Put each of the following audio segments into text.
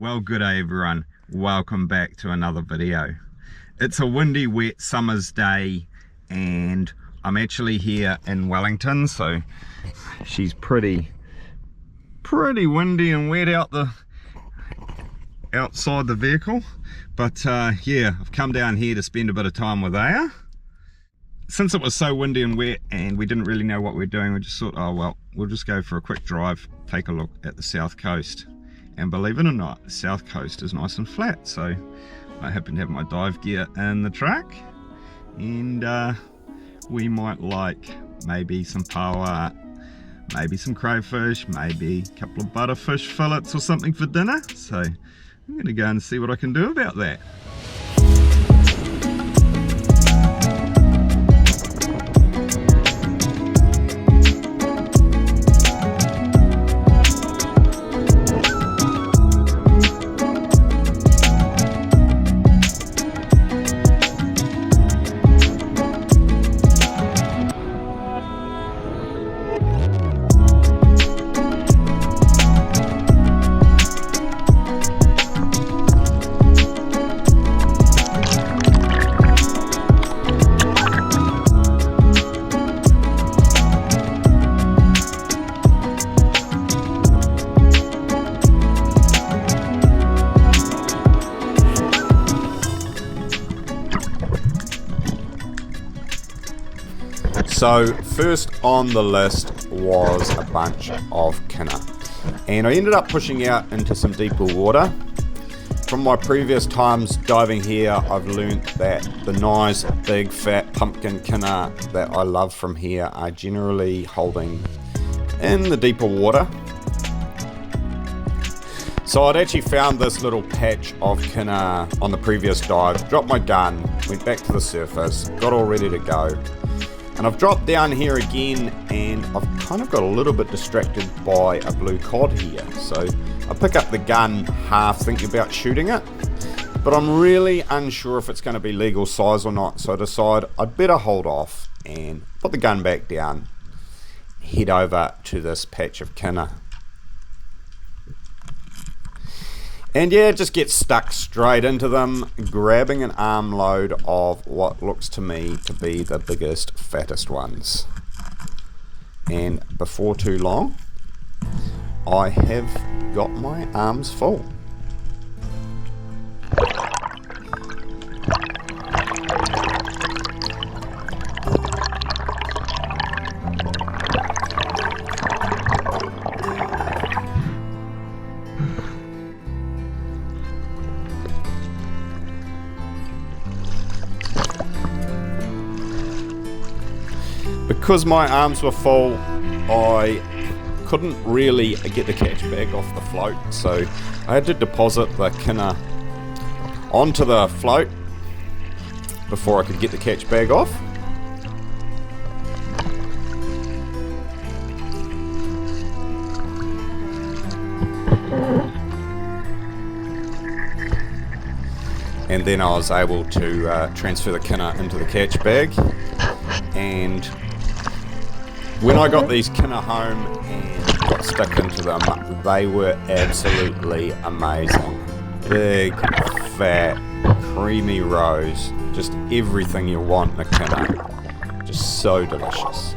Well, good day everyone. Welcome back to another video. It's a windy, wet summer's day and I'm actually here in Wellington, so she's pretty windy and wet outside the vehicle. But yeah, I've come down here to spend a bit of time with Aya. Since it was so windy and wet and we didn't really know what we were doing, we just thought, oh well, we'll just go for a quick drive, take a look at the south coast. And believe it or not, the south coast is nice and flat, so I happen to have my dive gear in the truck, and we might like maybe some paua, maybe some crayfish, maybe a couple of butterfish fillets or something for dinner. So I'm going to go and see what I can do about that. So first on the list was a bunch of Kina, and I ended up pushing out into some deeper water. From my previous times diving here, I've learned that the nice big fat pumpkin Kina that I love from here are generally holding in the deeper water. So I'd actually found this little patch of Kina on the previous dive, dropped my gun, went back to the surface, got all ready to go. And I've dropped down here again and I've kind of got a little bit distracted by a blue cod here. So I pick up the gun, half thinking about shooting it, but I'm really unsure if it's going to be legal size or not. So I decide I'd better hold off and put the gun back down, head over to this patch of Kina. And yeah, just get stuck straight into them, grabbing an armload of what looks to me to be the biggest, fattest ones. And before too long, I have got my arms full. Because my arms were full, I couldn't really get the catch bag off the float, so I had to deposit the Kina onto the float before I could get the catch bag off. And then I was able to transfer the Kina into the catch bag. And when I got these Kina home and got stuck into them, they were absolutely amazing. Big, fat, creamy roes, just everything you want in a Kina. Just so delicious.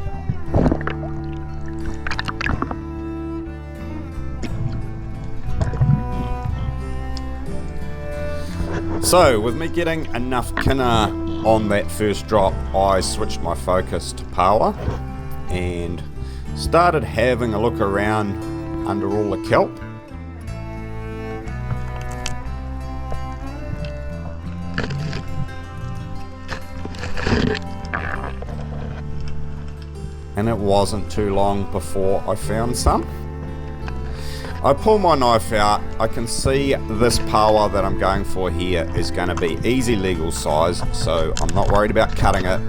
So with me getting enough Kina on that first drop, I switched my focus to paua and started having a look around under all the kelp. And it wasn't too long before I found some. I pull my knife out, I can see this paua that I'm going for here is going to be easy legal size, so I'm not worried about cutting it.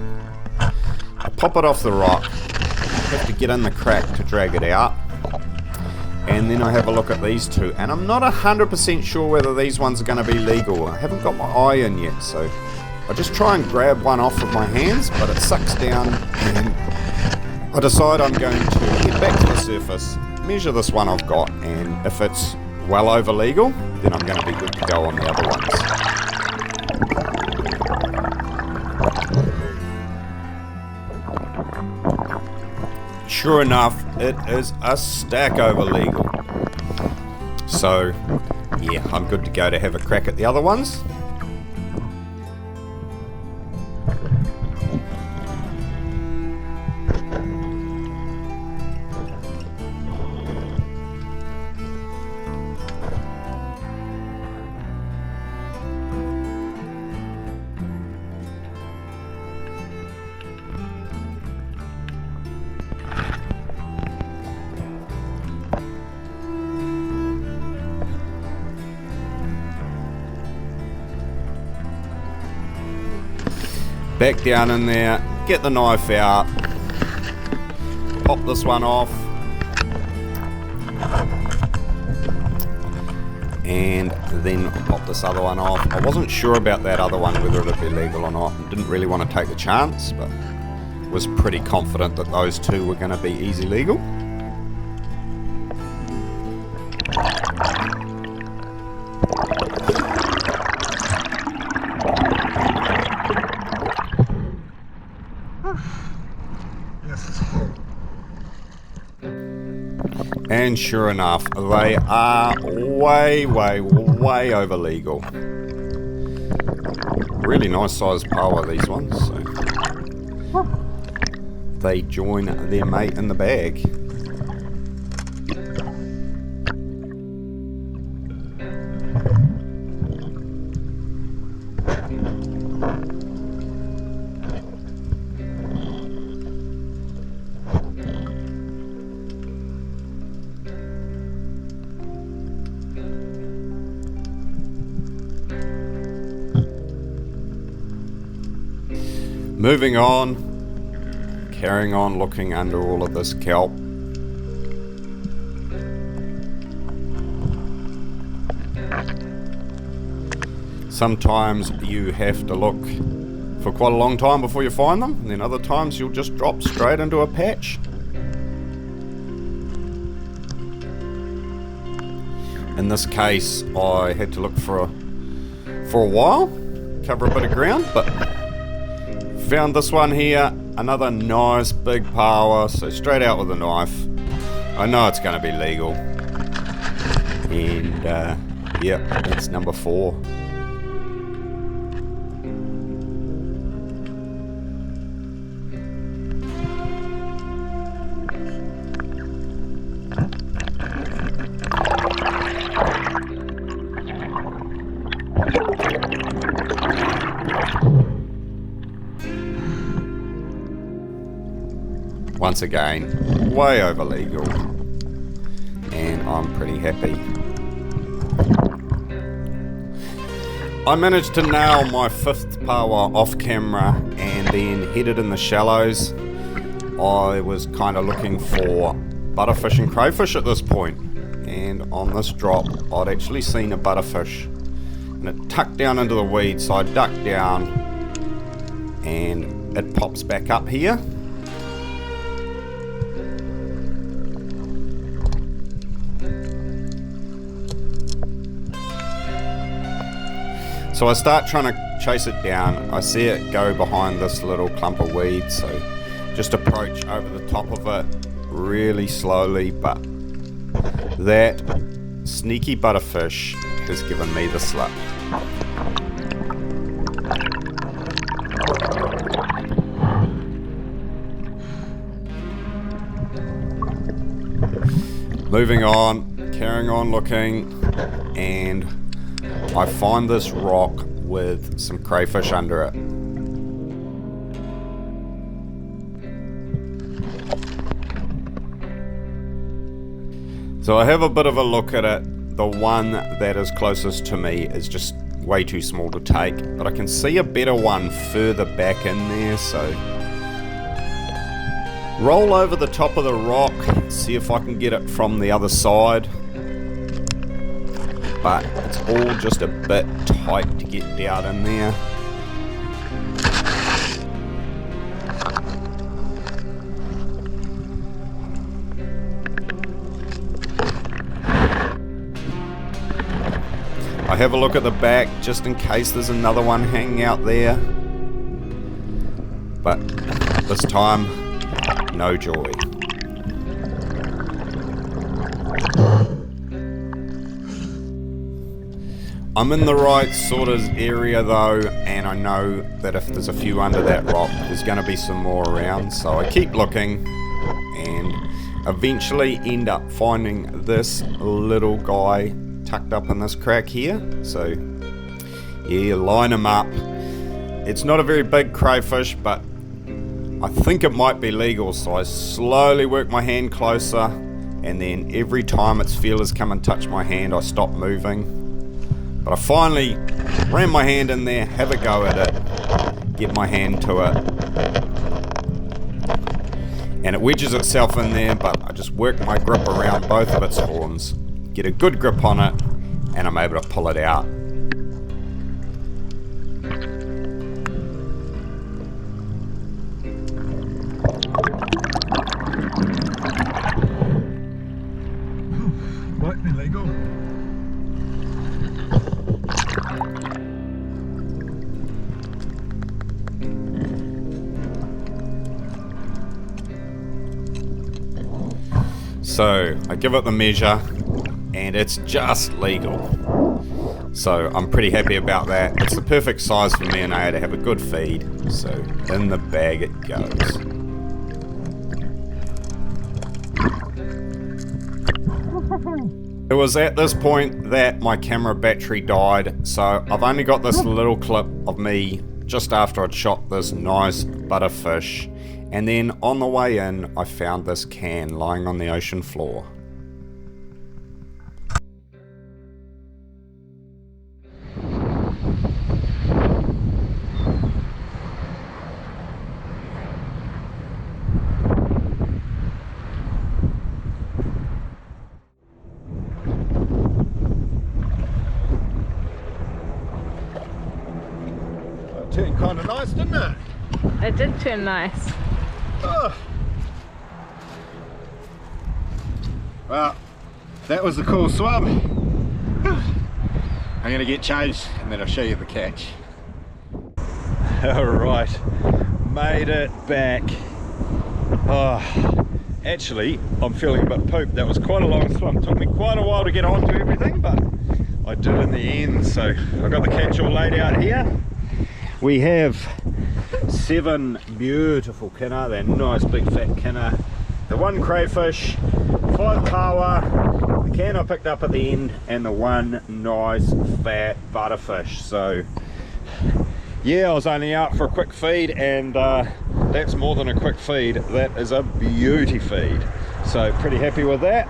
I pop it off the rock, have to get in the crack to drag it out, and then I have a look at these two, and I'm not 100% sure whether these ones are going to be legal. I haven't got my eye in yet, so I just try and grab one off with my hands, but it sucks down, and I decide I'm going to get back to the surface, measure this one I've got, and if it's well over legal, then I'm going to be good to go on the other ones. Sure enough, it is a stack over legal. So, yeah, I'm good to go to have a crack at the other ones. Back down in there, get the knife out, pop this one off, and then pop this other one off. I wasn't sure about that other one, whether it would be legal or not. Didn't really want to take the chance, but was pretty confident that those two were going to be easy legal. And sure enough, they are way over legal. Really nice sized power, these ones. So they join their mate in the bag. Moving on, carrying on looking under all of this kelp. Sometimes you have to look for quite a long time before you find them, and then other times you'll just drop straight into a patch. In this case, I had to look for a while, cover a bit of ground, but found this one here, another nice big power, so straight out with a knife. I know it's going to be legal. And yeah, that's number 4. Once again, way over legal, and I'm pretty happy. I managed to nail my 5th power off camera and then headed in the shallows. I was kind of looking for butterfish and crayfish at this point, and on this drop I'd actually seen a butterfish and it tucked down into the weeds, so I ducked down and it pops back up here. So I start trying to chase it down. I see it go behind this little clump of weeds, so just approach over the top of it really slowly, but that sneaky butterfish has given me the slip. Moving on, carrying on looking, and I find this rock with some crayfish under it. So I have a bit of a look at it. The one that is closest to me is just way too small to take, but I can see a better one further back in there, so roll over the top of the rock, see if I can get it from the other side. But it's all just a bit tight to get down in there. I have a look at the back just in case there's another one hanging out there. But this time, no joy. I'm in the right sort of area though, and I know that if there's a few under that rock, there's going to be some more around. So I keep looking and eventually end up finding this little guy tucked up in this crack here. So yeah, line him up. It's not a very big crayfish, but I think it might be legal. So I slowly work my hand closer, and then every time its feelers come and touch my hand, I stop moving. But I finally ram my hand in there, have a go at it, get my hand to it. And it wedges itself in there, but I just work my grip around both of its horns, get a good grip on it, and I'm able to pull it out. What? Illegal? So I give it the measure, and it's just legal. So I'm pretty happy about that. It's the perfect size for me and Aya to have a good feed. So in the bag it goes. It was at this point that my camera battery died, so I've only got this little clip of me just after I'd shot this nice butterfish. And then on the way in, I found this can lying on the ocean floor. It turned kind of nice, didn't it? It did turn nice. Oh. Well, that was a cool swim. I'm gonna get changed and then I'll show you the catch. Alright, made it back. Oh, actually, I'm feeling a bit pooped. That was quite a long swim. Took me quite a while to get onto everything, but I did in the end. So I've got the catch all laid out here. We have 7 beautiful kina, they're nice big fat kina, the 1 crayfish, 5 pawa, the can I picked up at the end, and the 1 nice fat butterfish. So yeah, I was only out for a quick feed, and that's more than a quick feed, that is a beauty feed. So pretty happy with that.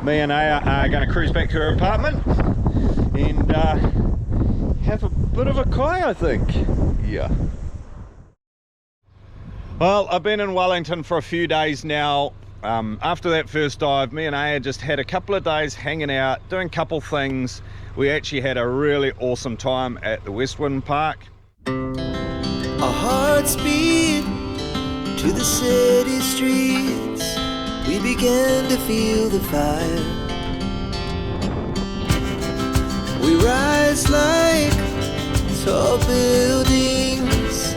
Me and Aya are going to cruise back to her apartment and have a bit of a kai, I think. Yeah. Well, I've been in Wellington for a few days now. After that first dive, me and Aya just had a couple of days hanging out, doing a couple things. We actually had a really awesome time at the Westwind Park. Our hearts beat to the city streets. We began to feel the fire. We rise like tall buildings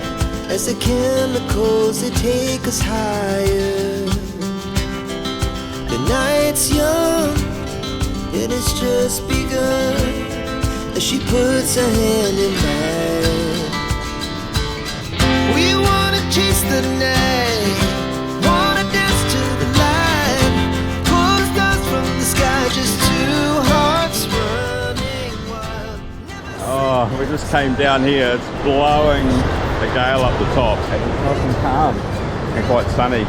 as the chemicals, they take us higher. The night's young and it's just begun as she puts her hand in mine. We wanna chase the night, wanna dance to the light, pull stars from the sky, just 2 hearts running wild. Oh, we just came down here. It's blowing the gale up the top. It's nice and calm and quite sunny.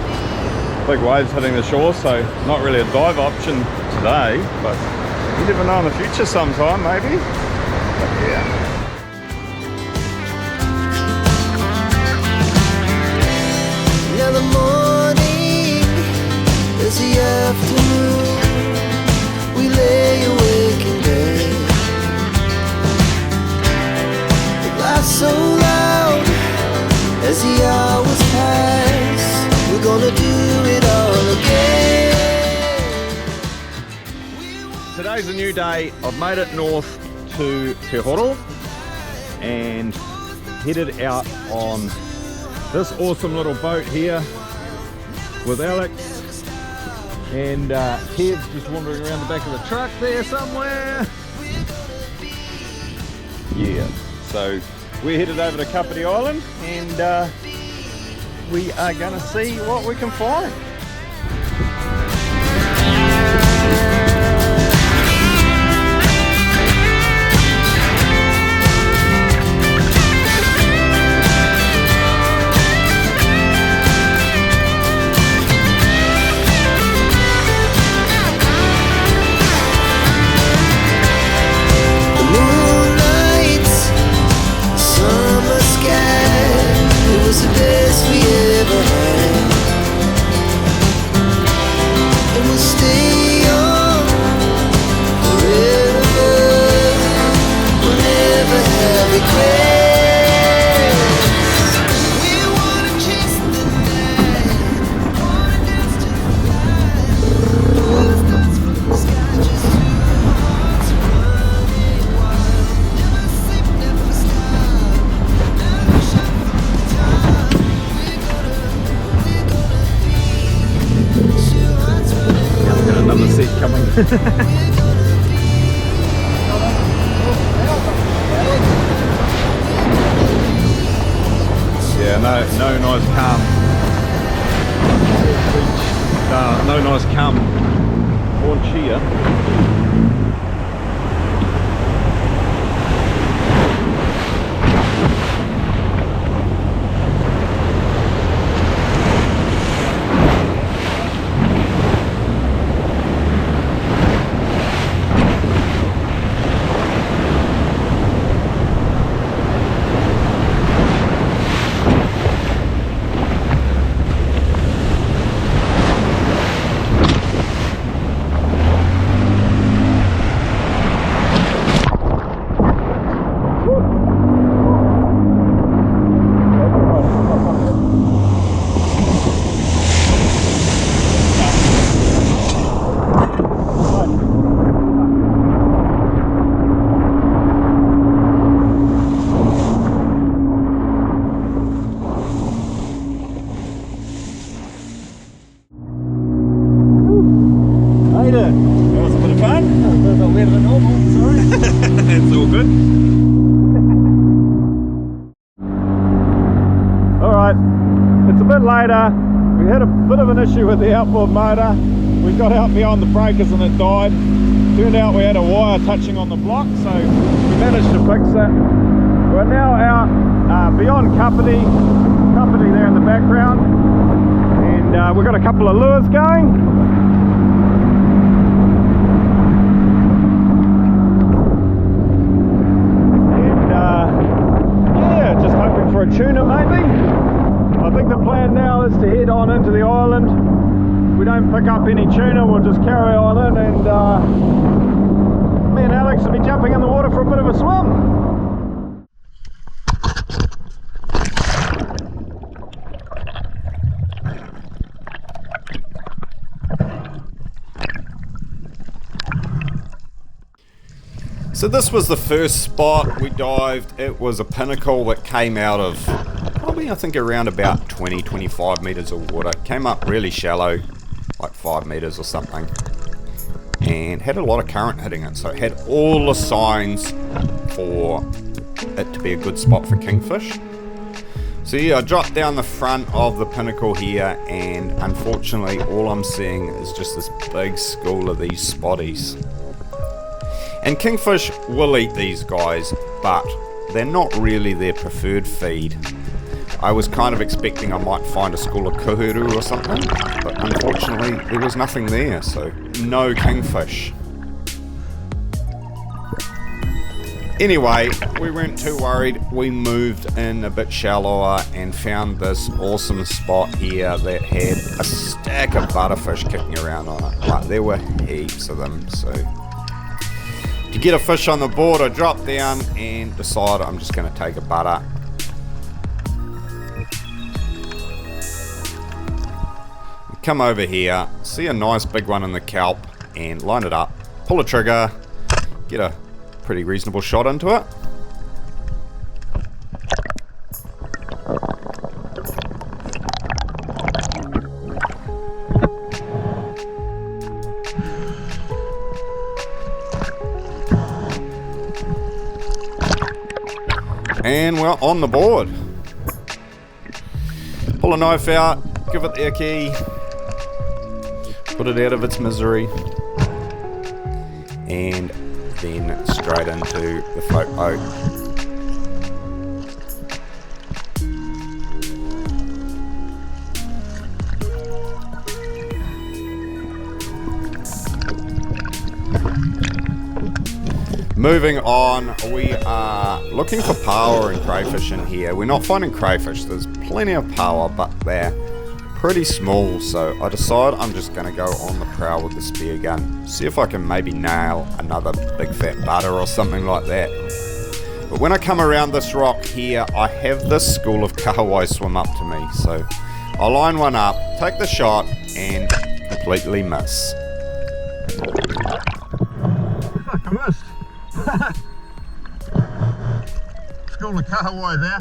Big waves hitting the shore, so not really a dive option today, but you never know in the future sometime, maybe. But yeah. Now the morning is the afternoon. We lay awake in bed. The laughs so loud as the hours pass. We're gonna do it all again. Today's a new day. I've made it north to Te Horo and headed out on this awesome little boat here with Alex, and Kev's just wandering around the back of the truck there somewhere. Yeah, so we're headed over to Kapiti Island, and we are going to see what we can find. Yeah, no nice calm. No nice calm launch here. It's all good. Alright, it's a bit later. We had a bit of an issue with the outboard motor. We got out beyond the breakers and it died. Turned out we had a wire touching on the block, so we managed to fix it. We're now out beyond Kapiti there in the background, and we've got a couple of lures going. For a tuna maybe. I think the plan now is to head on into the island. If we don't pick up any tuna, we'll just carry on in, and me and Alex will be jumping in the water for a bit of a swim. So this was the first spot we dived. It was a pinnacle that came out of probably, I think, around about 20-25 meters of water. Came up really shallow, like 5 meters or something, and had a lot of current hitting it, so it had all the signs for it to be a good spot for kingfish. So yeah, I dropped down the front of the pinnacle here, and unfortunately all I'm seeing is just this big school of these spotties. And kingfish will eat these guys, but they're not really their preferred feed. I was kind of expecting I might find a school of kuhuru or something, but unfortunately there was nothing there, so no kingfish. Anyway, we weren't too worried. We moved in a bit shallower and found this awesome spot here that had a stack of butterfish kicking around on it. Like, there were heaps of them, so to get a fish on the board, I dropped down and decided I'm just going to take a butter. Come over here, see a nice big one in the kelp, and line it up, pull a trigger, get a pretty reasonable shot into it. And we're on the board. Pull a knife out, give it the icky, put it out of its misery, and then straight into the float boat. Moving on, we are looking for power and crayfish in here. We're not finding crayfish, there's plenty of power, but they're pretty small, so I decide I'm just going to go on the prowl with the spear gun. See if I can maybe nail another big fat butter or something like that. But when I come around this rock here, I have this school of kahawai swim up to me, so I'll line one up, take the shot, and completely miss. Fuck, I missed. School of kahawai there.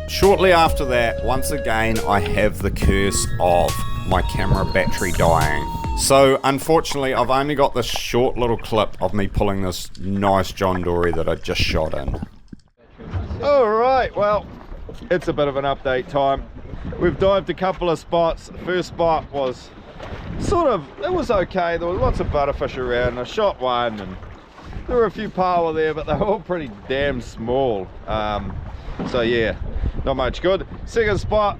Shortly after that, once again, I have the curse of my camera battery dying. So, unfortunately, I've only got this short little clip of me pulling this nice John Dory that I just shot in. Alright, well, it's a bit of an update time. We've dived a couple of spots. The first spot was it was okay. There was lots of butterfish around. I shot one and there were a few power there, but they were all pretty damn small. So yeah, not much good. Second spot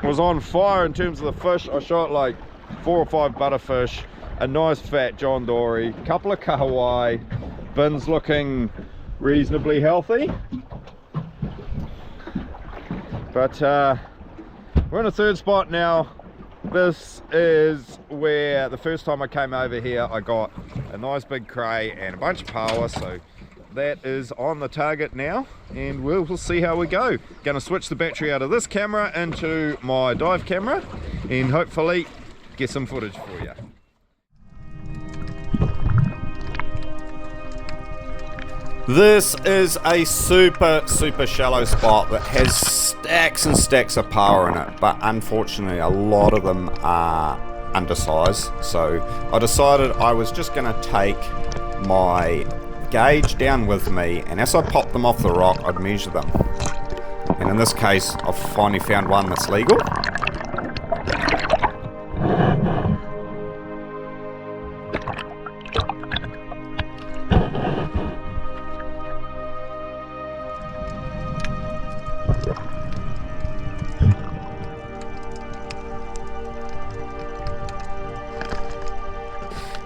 was on fire in terms of the fish. I shot like 4 or 5 butterfish, a nice fat John Dory, a couple of kahawai, bins looking reasonably healthy. But we're in a third spot now. This is where the first time I came over here I got a nice big cray and a bunch of power, so that is on the target now, and we'll see how we go. Gonna switch the battery out of this camera into my dive camera and hopefully get some footage for you. This is a super shallow spot that has stacks and stacks of power in it, but unfortunately a lot of them are undersized, so I decided I was just going to take my gauge down with me, and as I pop them off the rock I'd measure them, and in this case I've finally found one that's legal.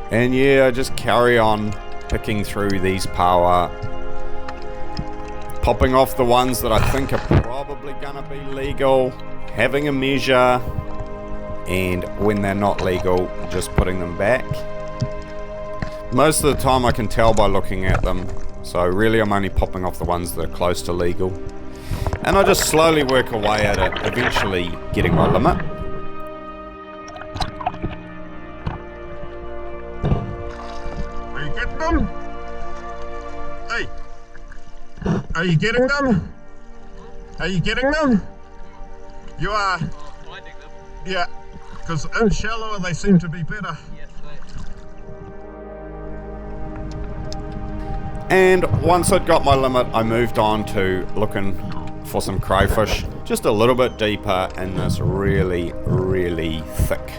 And yeah, I just carry on picking through these power, popping off the ones that I think are probably gonna be legal, having a measure, and when they're not legal, just putting them back. Most of the time I can tell by looking at them, so really I'm only popping off the ones that are close to legal. And I just slowly work away at it, eventually getting my limit. Them? Hey, are you getting them? Are you getting them? You are. Finding them. Yeah, because in shallower they seem to be better. Yes, and once I'd got my limit, I moved on to looking for some crayfish, just a little bit deeper in this really thick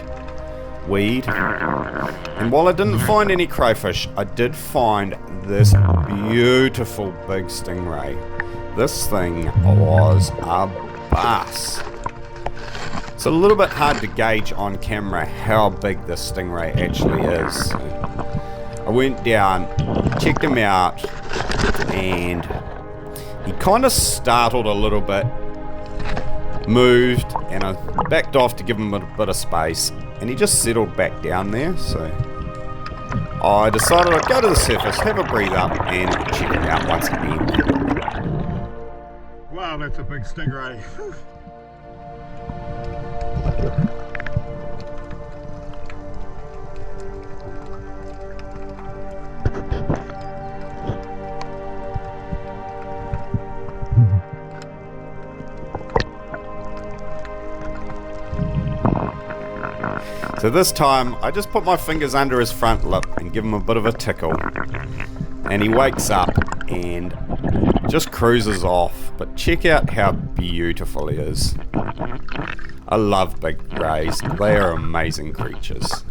weed. And while I didn't find any crayfish, I did find this beautiful big stingray. This thing was a bass. It's a little bit hard to gauge on camera how big this stingray actually is. I went down, checked him out, and he kind of startled a little bit, moved, and I backed off to give him a bit of space, and he just settled back down there. So I decided I'd go to the surface, have a breathe up, and check it out once again. Wow, that's a big stingray. So this time, I just put my fingers under his front lip and give him a bit of a tickle. And he wakes up and just cruises off. But check out how beautiful he is. I love big rays. They are amazing creatures.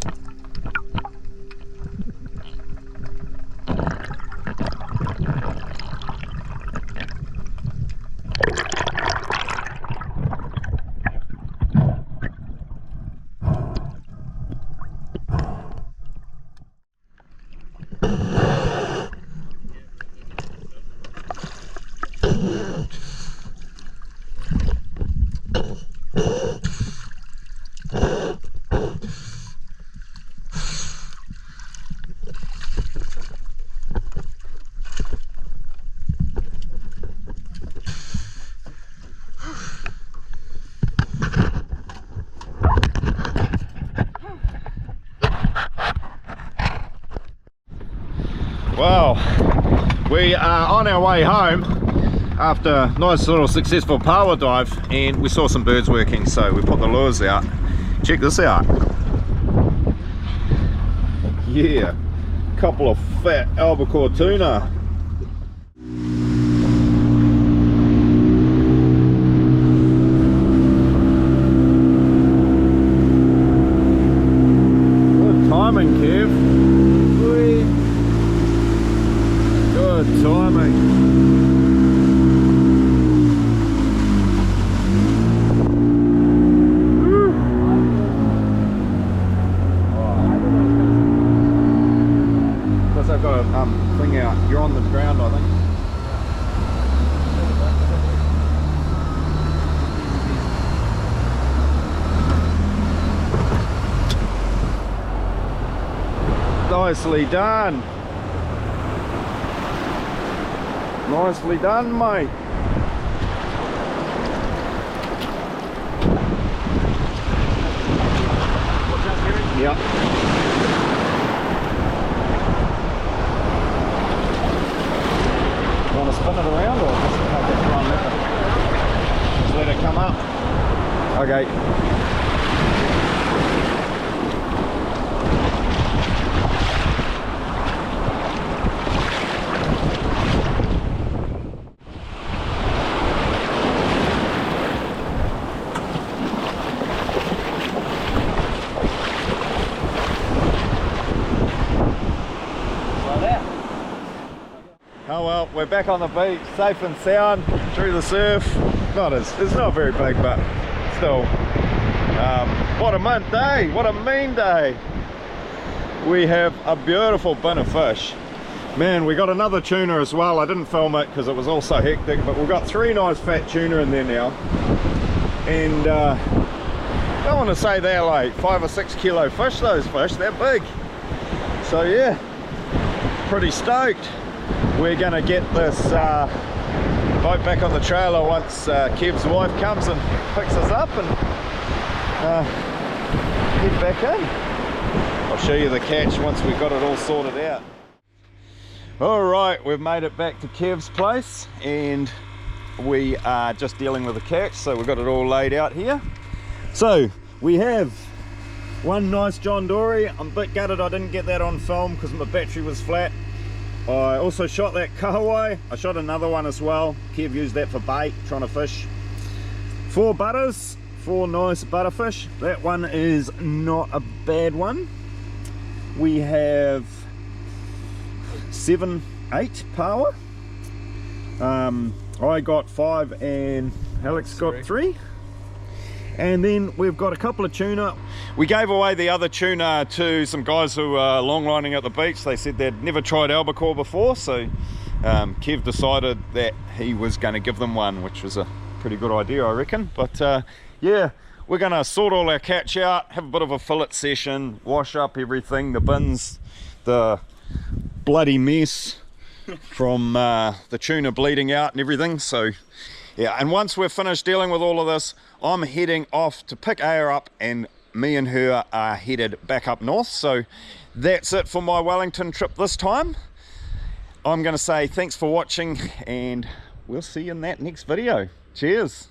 Well, we are on our way home after a nice little successful power dive, and we saw some birds working, so we put the lures out. Check this out. Yeah, couple of fat albacore tuna. Good timing, Kev. Good timing. Plus I've got a thing out. You're on the ground, I think. Nicely done. Nicely done, mate. Yep. You want to spin it around or just take it from there? Just let it come up. Okay. Oh well, we're back on the beach, safe and sound, through the surf. It's not very big, but still. What a mint day, what a mean day. We have a beautiful bin of fish. Man, we got another tuna as well. I didn't film it because it was all so hectic, but we've got 3 nice fat tuna in there now. And I don't want to say they're like 5 or 6 kilo fish, those fish, they're big. So yeah, pretty stoked. We're going to get this boat back on the trailer once Kev's wife comes and picks us up and head back in. I'll show you the catch once we've got it all sorted out. Alright, we've made it back to Kev's place and we are just dealing with the catch, so we've got it all laid out here. So we have one nice John Dory. I'm a bit gutted I didn't get that on film because my battery was flat. I also shot that kahawai. I shot another one as well. Kev used that for bait, trying to fish. 4 butters, 4 nice butterfish. That one is not a bad one. We have 7, 8 power. I got 5 and Alex got 3. And then we've got a couple of tuna. We gave away the other tuna to some guys who were long lining at the beach. They said they'd never tried albacore before, so Kev decided that he was going to give them one, which was a pretty good idea, I reckon. But yeah, we're going to sort all our catch out, have a bit of a fillet session, wash up everything, the bins, the bloody mess from the tuna bleeding out and everything. So yeah, and once we're finished dealing with all of this, I'm heading off to pick Aya up, and me and her are headed back up north. So that's it for my Wellington trip this time. I'm going to say thanks for watching, and we'll see you in that next video. Cheers.